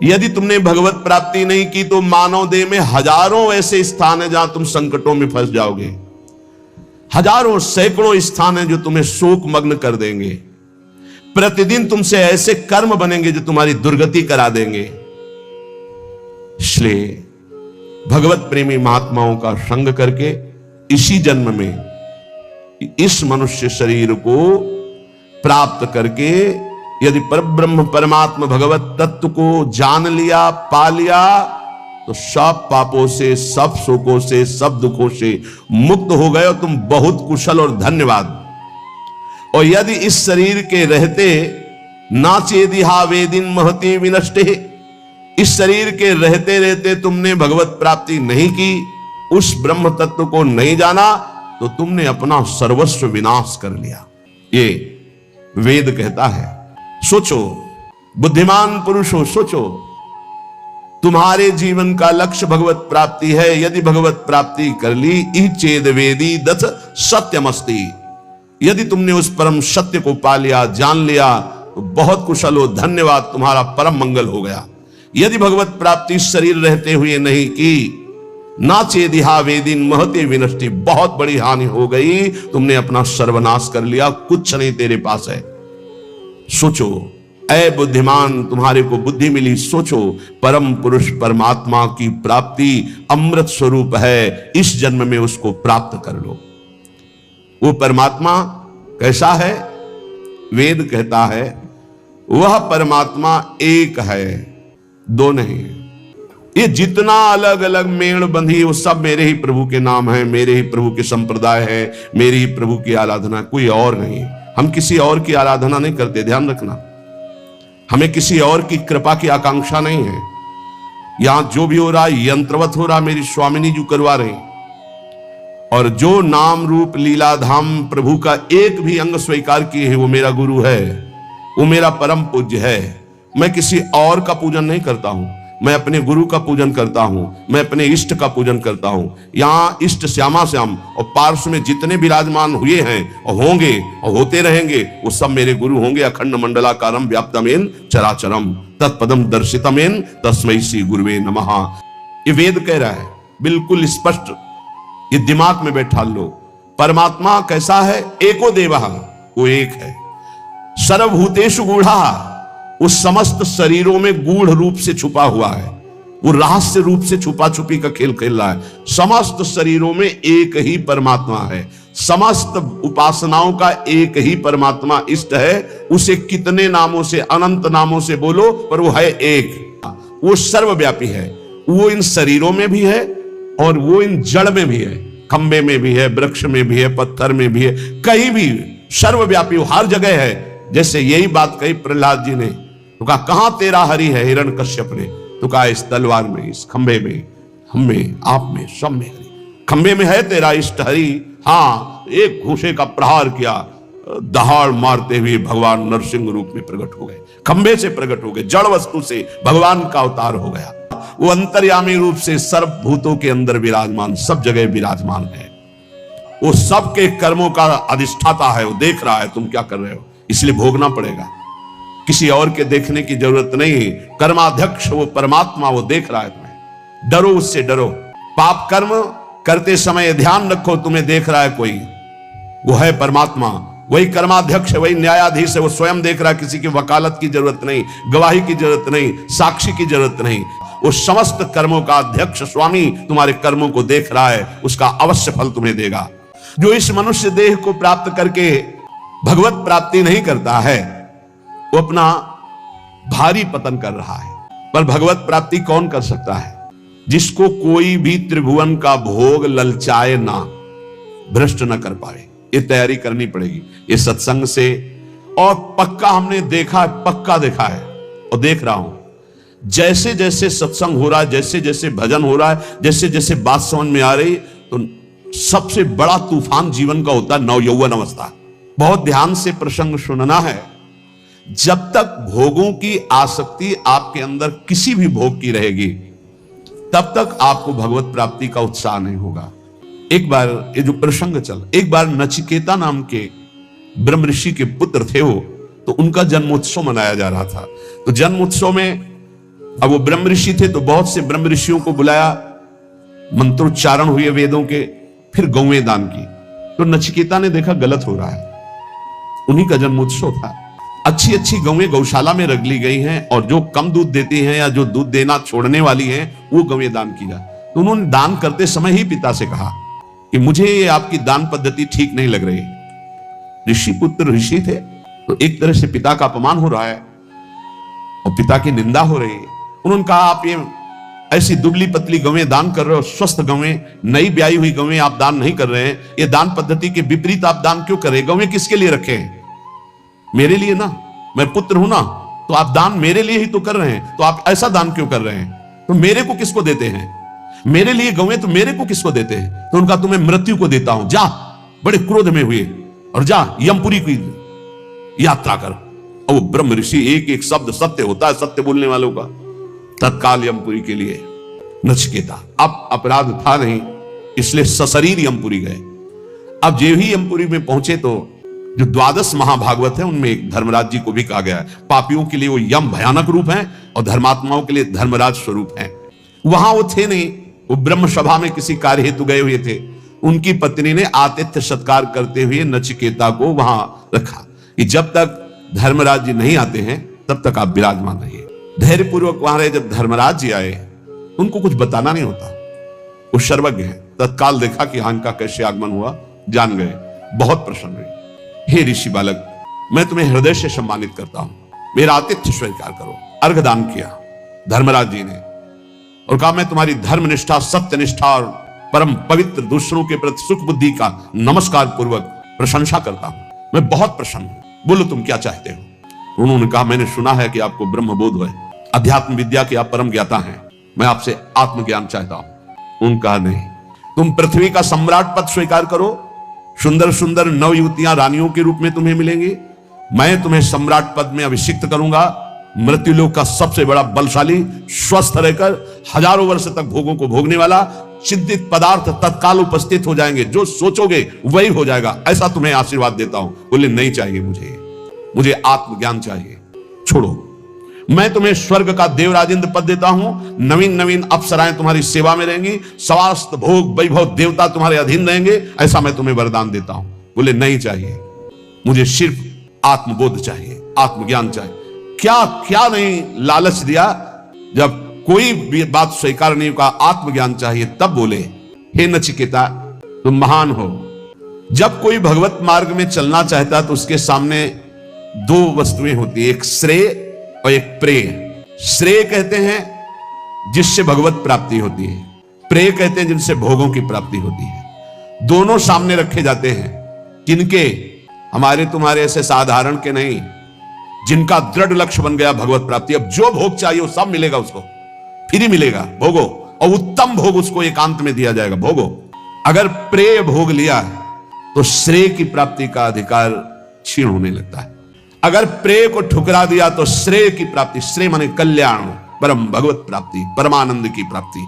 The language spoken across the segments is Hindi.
यदि तुमने भगवत प्राप्ति नहीं की तो मानव देह में हजारों ऐसे स्थान हैं जहां तुम संकटों में फंस जाओगे। हजारों सैकड़ों स्थान हैं जो तुम्हें शोक मग्न कर देंगे। प्रतिदिन तुमसे ऐसे कर्म बनेंगे जो तुम्हारी दुर्गति करा देंगे। इसलिए भगवत प्रेमी महात्माओं का संग करके इसी जन्म में इस मनुष्य शरीर को प्राप्त करके यदि परब्रह्म परमात्मा भगवत तत्व को जान लिया, पा लिया, तो सब पापों से, सब शोकों से, सब दुखों से मुक्त हो गए और तुम बहुत कुशल और धन्यवाद। और यदि इस शरीर के रहते नाचेदिहा वेदिन महति विनष्टे, इस शरीर के रहते रहते तुमने भगवत प्राप्ति नहीं की, उस ब्रह्म तत्व को नहीं जाना, तो तुमने अपना सर्वस्व विनाश कर लिया। ये वेद कहता है। सोचो, बुद्धिमान पुरुषों, सोचो, तुम्हारे जीवन का लक्ष्य भगवत प्राप्ति है। यदि भगवत प्राप्ति कर ली, ई चेद वेदी दथ सत्यमस्ति, यदि तुमने उस परम सत्य को पा लिया, जान लिया, तो बहुत कुशल हो, धन्यवाद, तुम्हारा परम मंगल हो गया। यदि भगवत प्राप्ति शरीर रहते हुए नहीं की, ना चेदिहा वेदिन महते विनष्टि, बहुत बड़ी हानि हो गई, तुमने अपना सर्वनाश कर लिया, कुछ नहीं तेरे पास है। सोचो, ऐ बुद्धिमान, तुम्हारे को बुद्धि मिली, सोचो, परम पुरुष परमात्मा की प्राप्ति अमृत स्वरूप है, इस जन्म में उसको प्राप्त कर लो। वो परमात्मा कैसा है? वेद कहता है वह परमात्मा एक है, दो नहीं। ये जितना अलग अलग मेड़ बंधी, वो सब मेरे ही प्रभु के नाम है, मेरे ही प्रभु के संप्रदाय है, मेरे ही प्रभु की आराधना, कोई और नहीं। हम किसी और की आराधना नहीं करते, ध्यान रखना। हमें किसी और की कृपा की आकांक्षा नहीं है। यहां जो भी हो रहा है यंत्रवत हो रहा, मेरी स्वामिनी जी करवा रही। और जो नाम रूप लीला धाम प्रभु का एक भी अंग स्वीकार किए है, वो मेरा गुरु है, वो मेरा परम पूज्य है। मैं किसी और का पूजन नहीं करता हूं, मैं अपने गुरु का पूजन करता हूं, मैं अपने इष्ट का पूजन करता हूं। यहां इष्ट श्यामा श्याम और पार्श्व में जितने विराजमान हुए हैं और होंगे और होते रहेंगे, वो सब मेरे गुरु होंगे। अखंड मंडलाकारम व्याप्तमेन चराचरम तत्पदम दर्शितमेन तस्मै श्री गुरुवे नमः। ये वेद कह रहा है, बिल्कुल स्पष्ट, ये दिमाग में बैठा लो। परमात्मा कैसा है? एको देवः, वो एक है। सर्वभूतेषु गूढ़ः, उस समस्त शरीरों में गूढ़ रूप से छुपा हुआ है, वो रहस्य रूप से छुपा छुपी का खेल खेल रहा है। समस्त शरीरों में एक ही परमात्मा है, समस्त उपासनाओं का एक ही परमात्मा इष्ट है। उसे कितने नामों से, अनंत नामों से बोलो, पर वो है एक। वो सर्वव्यापी है, वो इन शरीरों में भी है और वो इन जड़ में भी है, खंबे में भी है, वृक्ष में भी है, पत्थर में भी है, कहीं भी सर्वव्यापी, वो हर जगह है। जैसे यही बात कही प्रहलाद जी ने, तो कहा कहां तेरा हरि है? हिरण्यकश्यप ने तो कहा इस तलवार में, इस खंबे में, हम में, आप में, सब में हरि। खंबे में है तेरा इष्ट हरि। हाँ, एक घूसे का प्रहार किया, दहाड़ मारते हुए भगवान नरसिंह रूप में प्रकट हो गए, खंबे से प्रकट हो गए, जड़ वस्तु से भगवान का अवतार हो गया। वो अंतर्यामी रूप से सर्वभूतों के अंदर विराजमान, सब जगह विराजमान है। वो सबके कर्मों का अधिष्ठाता है, वो देख रहा है तुम क्या कर रहे हो, इसलिए भोगना पड़ेगा। किसी और के देखने की जरूरत नहीं। कर्माध्यक्ष वो परमात्मा, वो देख रहा है तुम्हें। डरो उससे, डरो। पाप कर्म करते समय ध्यान रखो, तुम्हें देख रहा है कोई, वो है परमात्मा, वही कर्माध्यक्ष है, वही न्यायाधीश है, वो स्वयं देख रहा है। किसी की वकालत की जरूरत नहीं, गवाही की जरूरत नहीं, साक्षी की जरूरत नहीं। वो समस्त कर्मों का अध्यक्ष स्वामी तुम्हारे कर्मों को देख रहा है, उसका अवश्य फल तुम्हें देगा। जो इस मनुष्य देह को प्राप्त करके भगवत प्राप्ति नहीं करता है, वो अपना भारी पतन कर रहा है। पर भगवत प्राप्ति कौन कर सकता है? जिसको कोई भी त्रिभुवन का भोग ललचाए ना, भ्रष्ट ना कर पाए। ये तैयारी करनी पड़ेगी ये सत्संग से। और पक्का हमने देखा है, पक्का देखा है और देख रहा हूं, जैसे जैसे सत्संग हो रहा है, जैसे जैसे भजन हो रहा है, जैसे जैसे बात समझ में आ रही, तो सबसे बड़ा तूफान जीवन का होता है नवयौवन अवस्था। बहुत ध्यान से प्रसंग सुनना है। जब तक भोगों की आसक्ति आपके अंदर किसी भी भोग की रहेगी, तब तक आपको भगवत प्राप्ति का उत्साह नहीं होगा। एक बार ये जो प्रसंग चल, एक बार नचिकेता नाम के ब्रह्म ऋषि के पुत्र थे वो, तो उनका जन्मोत्सव मनाया जा रहा था। तो जन्मोत्सव में अब वो ब्रह्म ऋषि थे तो बहुत से ब्रह्म ऋषियों को बुलाया, मंत्रोच्चारण हुए वेदों के, फिर गौएं दान की। तो नचिकेता ने देखा गलत हो रहा है, उन्हीं का जन्मोत्सव था। अच्छी अच्छी गौएं गौशाला में रख ली गई हैं और जो कम दूध देती हैं या जो दूध देना छोड़ने वाली हैं वो गौएं दान की जाए। तो उन्होंने दान करते समय ही पिता से कहा कि मुझे ये आपकी दान पद्धति ठीक नहीं लग रही। ऋषि पुत्र ऋषि थे तो एक तरह से पिता का अपमान हो रहा है और पिता की निंदा हो रही है। उन्होंने कहा आप ये ऐसी दुबली पतली गौएं दान कर रहे हो, स्वस्थ गौएं, नई ब्याई हुई गौएं आप दान नहीं कर रहे हैं, ये दान पद्धति के विपरीत आप दान क्यों कर रहे हैं? गौएं किसके लिए रखे हैं? मेरे लिए ना, मैं पुत्र हूं ना, तो आप दान मेरे लिए ही तो कर रहे हैं, तो आप ऐसा दान क्यों कर रहे हैं? तो मेरे को किसको देते हैं? मेरे लिए गौएं तो मेरे को किसको देते हैं? तो उनका तुम्हें मृत्यु को देता हूं, जा। बड़े क्रोध में हुए और जा यमपुरी की यात्रा कर। और वो ब्रह्म ऋषि एक एक शब्द सत्य होता है सत्य बोलने वालों का। तत्काल यमपुरी के लिए नचिकेता, अब अपराध था नहीं इसलिए सशरीर यमपुरी गए। अब जो ही यमपुरी में पहुंचे तो जो 12 महाभागवत है उनमें एक धर्मराज जी को भी कहा गया है। पापियों के लिए वो यम भयानक रूप है और धर्मात्माओं के लिए धर्मराज स्वरूप है। वहां वो थे नहीं, वो ब्रह्म सभा में किसी कार्य हेतु गए हुए थे। उनकी पत्नी ने आतिथ्य सत्कार करते हुए नचिकेता को वहां रखा कि जब तक धर्मराज जी नहीं आते हैं तब तक आप विराजमान रहिए। धैर्यपूर्वक वहां रहे। जब धर्मराज जी आए उनको कुछ बताना नहीं होता, वो सर्वज्ञ है। तत्काल देखा कि हां का कैसे आगमन हुआ, जान गए, बहुत प्रसन्न हुए। हे ऋषि बालक, मैं तुम्हें हृदय से सम्मानित करता हूं, मेरा आतिथ्य स्वीकार करो। अर्घदान किया धर्मराज जी ने और कहा मैं तुम्हारी धर्मनिष्ठा, सत्यनिष्ठा और परम पवित्र दूसरों के प्रति सुख बुद्धि का नमस्कार पूर्वक प्रशंसा करता हूं। मैं बहुत प्रसन्न हूं, बोलो तुम क्या चाहते हो? उन्होंने कहा मैंने सुना है कि आपको ब्रह्म बोध है, अध्यात्म विद्या के आप परम ज्ञाता हैं, मैं आपसे आत्मज्ञान चाहता हूं। उनका नहीं, तुम पृथ्वी का सम्राट पद स्वीकार करो, सुंदर सुंदर नव युवतियां रानियों के रूप में तुम्हें मिलेंगी, मैं तुम्हें सम्राट पद में अभिषिक्त करूंगा। मृत्युलोक का सबसे बड़ा बलशाली, स्वस्थ रहकर हजारों वर्ष तक भोगों को भोगने वाला, चिंतित पदार्थ तत्काल उपस्थित हो जाएंगे, जो सोचोगे वही हो जाएगा, ऐसा तुम्हें आशीर्वाद देता हूं। बोले नहीं चाहिए, मुझे आत्मज्ञान चाहिए, छोड़ो। मैं तुम्हें स्वर्ग का देवराजेंद्र पद देता हूं, नवीन नवीन अप्सराएं तुम्हारी सेवा में रहेंगी, स्वास्थ्य भोग वैभव देवता तुम्हारे अधीन रहेंगे, ऐसा मैं तुम्हें वरदान देता हूं। बोले नहीं चाहिए, मुझे सिर्फ आत्मबोध चाहिए, आत्मज्ञान चाहिए। क्या क्या नहीं लालच दिया, जब कोई भी बात स्वीकार नहीं का, आत्मज्ञान चाहिए, तब बोले हे नचिकेता तुम महान हो। जब कोई भगवत मार्ग में चलना चाहता तो उसके सामने दो वस्तुएं होती है, एक श्रेय और एक प्रेय। श्रेय कहते हैं जिससे भगवत प्राप्ति होती है, प्रेय कहते हैं जिनसे भोगों की प्राप्ति होती है। दोनों सामने रखे जाते हैं, किनके? हमारे तुम्हारे ऐसे साधारण के नहीं, जिनका दृढ़ लक्ष्य बन गया भगवत प्राप्ति। अब जो भोग चाहिए वो सब मिलेगा उसको, फ्री मिलेगा, भोगो, और उत्तम भोग उसको एकांत में दिया जाएगा, भोगो। अगर प्रेय भोग लिया तो श्रेय की प्राप्ति का अधिकार क्षीण होने लगता है। अगर प्रेय को ठुकरा दिया तो श्रेय की प्राप्ति, श्रेय माने कल्याण, परम भगवत प्राप्ति, परमानंद की प्राप्ति,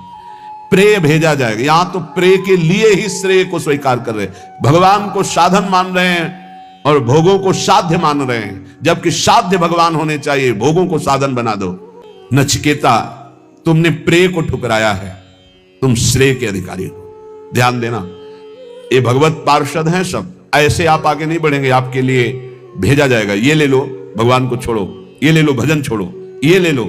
प्रेय भेजा जाएगा। यहां तो प्रेय के लिए ही श्रेय को स्वीकार कर रहे हैं, भगवान को साधन मान रहे हैं और भोगों को साध्य मान रहे हैं, जबकि साध्य भगवान होने चाहिए, भोगों को साधन बना दो। नचिकेता तुमने प्रेय को ठुकराया है, तुम श्रेय के अधिकारी हो। ध्यान देना, ये भगवत पार्षद हैं सब, ऐसे आप आगे नहीं बढ़ेंगे, आपके लिए भेजा जाएगा, ये ले लो भगवान को छोड़ो, ये ले लो भजन छोड़ो, ये ले लो।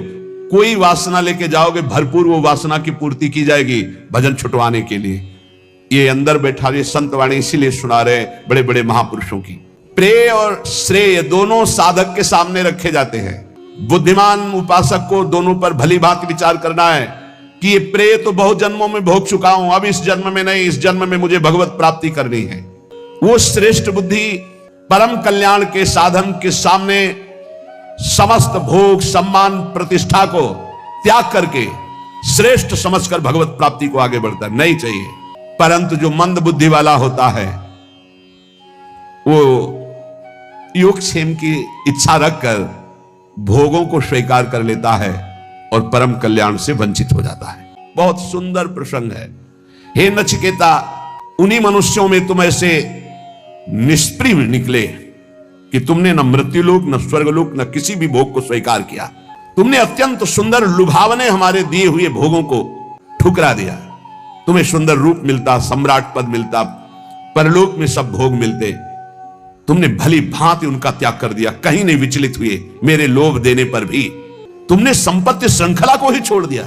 कोई वासना लेके जाओगे भरपूर, वो वासना की पूर्ति की जाएगी भजन छुटवाने के लिए। ये अंदर बैठा ये संत वाणी इसीलिए सुना रहे बड़े बड़े महापुरुषों की। प्रेय और श्रेय दोनों साधक के सामने रखे जाते हैं। बुद्धिमान उपासक को दोनों पर भली भांति विचार करना है कि ये प्रेय तो बहुत जन्मों में भोग चुका हूं, अब इस जन्म में नहीं, इस जन्म में मुझे भगवत प्राप्ति करनी है। वो श्रेष्ठ बुद्धि परम कल्याण के साधन के सामने समस्त भोग सम्मान प्रतिष्ठा को त्याग करके श्रेष्ठ समझकर भगवत प्राप्ति को आगे बढ़ता है, नहीं चाहिए। परंतु जो मंद बुद्धि वाला होता है वो योगक्षेम की इच्छा रखकर भोगों को स्वीकार कर लेता है और परम कल्याण से वंचित हो जाता है। बहुत सुंदर प्रसंग है। हे नचिकेता, उन्हीं मनुष्यों में तुम ऐसे निष्प्रिय निकले कि तुमने न मृत्युलोक, न स्वर्गलोक, न किसी भी भोग को स्वीकार किया। तुमने अत्यंत सुंदर लुभावने हमारे दिए हुए भोगों को ठुकरा दिया। तुम्हें सुंदर रूप मिलता, सम्राट पद मिलता, परलोक में सब भोग मिलते, तुमने भली भांति उनका त्याग कर दिया, कहीं नहीं विचलित हुए। मेरे लोभ देने पर भी तुमने संपत्ति श्रृंखला को ही छोड़ दिया।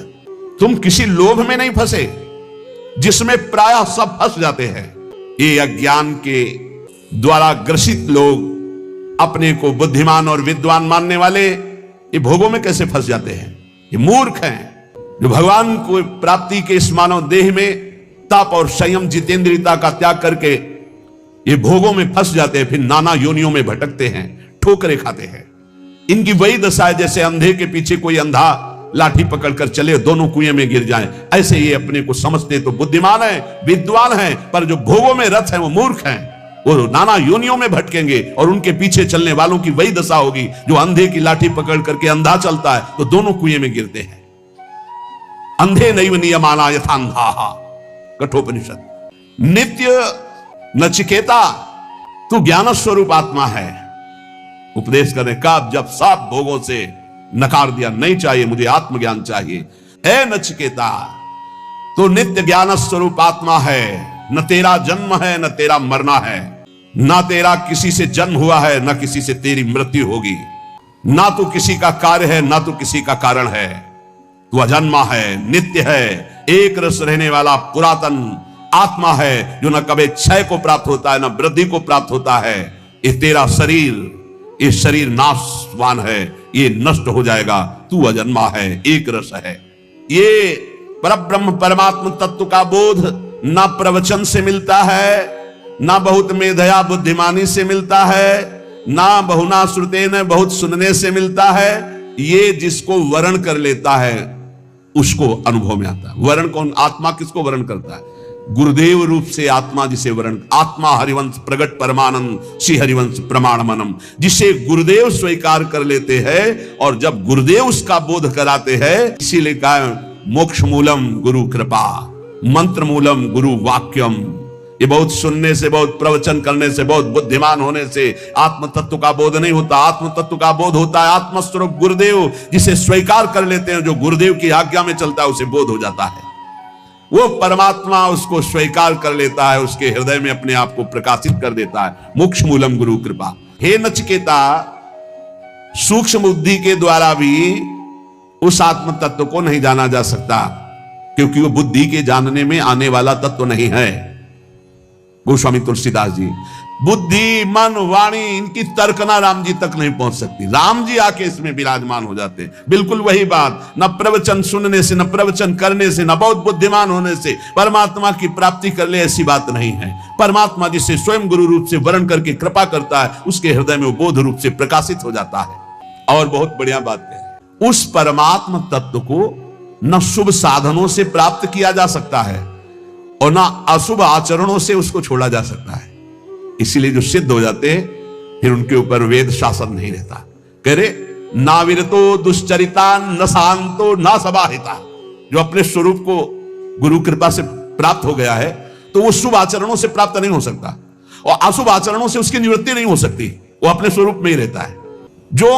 तुम किसी लोभ में नहीं फंसे जिसमें प्रायः सब फंस जाते हैं। ये अज्ञान के द्वारा ग्रसित लोग अपने को बुद्धिमान और विद्वान मानने वाले ये भोगों में कैसे फंस जाते हैं। ये मूर्ख हैं जो भगवान को प्राप्ति के इस मानव देह में तप और संयम जितेंद्रियता का त्याग करके ये भोगों में फंस जाते हैं, फिर नाना योनियों में भटकते हैं, ठोकरें खाते हैं। इनकी वही दशा है जैसे अंधे के पीछे कोई अंधा लाठी पकड़कर चले, दोनों कुएं में गिर जाएं। ऐसे ये अपने को समझते तो बुद्धिमान है, विद्वान है, पर जो भोगों में रत है वो मूर्ख हैं। वो नाना योनियों में भटकेंगे और उनके पीछे चलने वालों की वही दशा होगी जो अंधे की लाठी पकड़ करके अंधा चलता है तो दोनों कुएं में गिरते हैं। अंधे नैव नियमाना यथांधाहा, कठोपनिषद। नित्य नचिकेता, तू ज्ञान स्वरूप आत्मा है। उपदेश करने का जब सब भोगों से नकार दिया, नहीं चाहिए मुझे आत्मज्ञान चाहिए। ए नचिकेता, तो नित्य ज्ञान स्वरूप आत्मा है, न तेरा जन्म है न तेरा मरना है, ना तेरा किसी से जन्म हुआ है न किसी से तेरी मृत्यु होगी, ना तू किसी का कार्य है ना तू किसी का कारण है। तू अजन्मा है, नित्य है, एक रस रहने वाला पुरातन आत्मा है जो न कभी क्षय को प्राप्त होता है न वृद्धि को प्राप्त होता है। ये तेरा शरीर, ये शरीर नाशवान है, ये नष्ट हो जाएगा। तू अजन्मा है, एक रस है। ये परब्रह्म परमात्म तत्व का बोध ना प्रवचन से मिलता है, ना बहुत मेधया बुद्धिमानी से मिलता है, ना बहुना श्रुतेन बहुत सुनने से मिलता है। ये जिसको वर्ण कर लेता है उसको अनुभव में आता है। वर्ण कौन? आत्मा किसको वर्ण करता है? गुरुदेव रूप से आत्मा जिसे वर्ण, आत्मा हरिवंश प्रगट परमानंद श्री हरिवंश प्रमाण मनम, जिसे गुरुदेव स्वीकार कर लेते हैं और जब गुरुदेव उसका बोध कराते हैं, इसीलिए कहा मोक्ष मूलम गुरु कृपा, मंत्र मूलम गुरु वाक्यम। ये बहुत सुनने से, बहुत प्रवचन करने से, बहुत बुद्धिमान होने से आत्म तत्व का बोध नहीं होता। आत्म तत्व का बोध होता है आत्मस्वरूप गुरुदेव, जिसे स्वीकार कर लेते हैं, जो गुरुदेव की आज्ञा में चलता है उसे बोध हो जाता है। वो परमात्मा उसको स्वीकार कर लेता है, उसके हृदय में अपने आप को प्रकाशित कर देता है। मोक्ष मूलम गुरु कृपा। हे नचिकेता, सूक्ष्म बुद्धि के द्वारा भी उस आत्म तत्व को नहीं जाना जा सकता, क्योंकि वो बुद्धि के जानने में आने वाला तत्व नहीं है। गोस्वामी तुलसीदास जी, बुद्धि मन वाणी इनकी तर्कना राम जी तक नहीं पहुंच सकती। राम जी आके इसमें विराजमान हो जाते हैं। बिल्कुल वही बात, न प्रवचन सुनने से, न प्रवचन करने से, न बहुत बुद्धिमान होने से परमात्मा की प्राप्ति कर ले, ऐसी बात नहीं है। परमात्मा जिसे स्वयं गुरु रूप से वर्ण करके कृपा करता है, उसके हृदय में वो बोध रूप से प्रकाशित हो जाता है। और बहुत बढ़िया बात है, उस परमात्मा तत्व को न शुभ साधनों से प्राप्त किया जा सकता है और ना अशुभ आचरणों से उसको छोड़ा जा सकता है। इसीलिए जो सिद्ध हो जाते हैं फिर उनके ऊपर वेद शासन नहीं रहता। कह रहे ना विरतो दुश्चरिता न शांतो न सबाहिता, जो अपने स्वरूप को गुरु कृपा से प्राप्त हो गया है तो वो शुभ आचरणों से प्राप्त नहीं हो सकता और अशुभ आचरणों से उसकी निवृत्ति नहीं हो सकती, वो अपने स्वरूप में ही रहता है। जो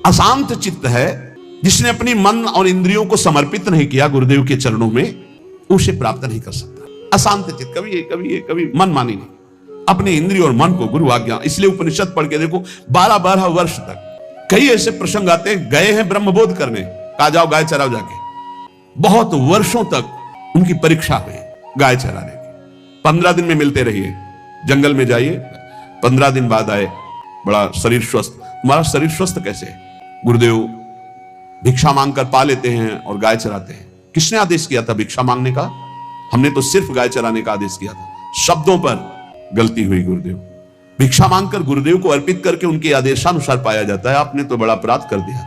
अशांत चित्त है, जिसने अपनी मन और इंद्रियों को समर्पित नहीं किया गुरुदेव के चरणों में, उसे प्राप्त नहीं कर सकता। अशांत चित्त कभी मनमानी नहीं, अपने इंद्रिय और मन को गुरु आज्ञा। इसलिए उपनिषद पढ़ के देखो 12-12 वर्ष तक कई ऐसे प्रसंग आते हैं, गए हैं ब्रह्मबोध करने, कहा जाओ गाय चराओ जाके। बहुत वर्षों तक उनकी परीक्षा हुई गाय चराने की। 15 दिन में मिलते रहिए, जंगल में जाइए, 15 दिन बाद आए, बड़ा शरीर स्वस्थ। तुम्हारा शरीर स्वस्थ कैसे? गुरुदेव भिक्षा मांगकर पा लेते हैं और गाय चराते हैं। किसने आदेश किया था भिक्षा मांगने का? हमने तो सिर्फ गाय चराने का आदेश किया था। शब्दों पर गलती हुई। गुरुदेव भिक्षा मांगकर गुरुदेव को अर्पित करके उनके आदेशानुसार पाया जाता है। आपने तो बड़ा अपराध कर दिया,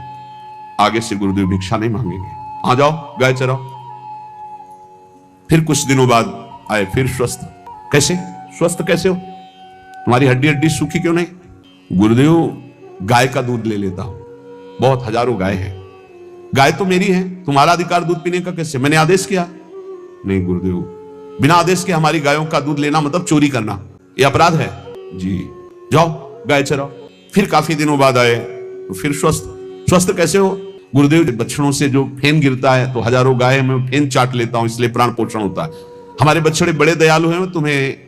आगे से गुरुदेव भिक्षा नहीं मांगेंगे, आ जाओ गाय चराओ। फिर कुछ दिनों बाद आए, फिर स्वस्थ। कैसे स्वस्थ कैसे हो? तुम्हारी हड्डी हड्डी सूखी क्यों नहीं? गुरुदेव गाय का दूध ले लेता हूं, बहुत हजारों गाय है, गाय तो मेरी है, तुम्हारा अधिकार दूध पीने का कैसे? मैंने आदेश किया? नहीं गुरुदेव, बिना आदेश के हमारी गायों का दूध लेना मतलब चोरी करना, ये अपराध है। जी जाओ गाय चराओ। फिर काफी दिनों बाद आए तो फिर स्वस्थ। स्वस्थ कैसे हो? गुरुदेव बछड़ों से जो फेन गिरता है तो हजारों गाय मैं फेन चाट लेता हूं, इसलिए प्राण पोषण होता है। हमारे बछड़े बड़े दयालु हैं, तुम्हें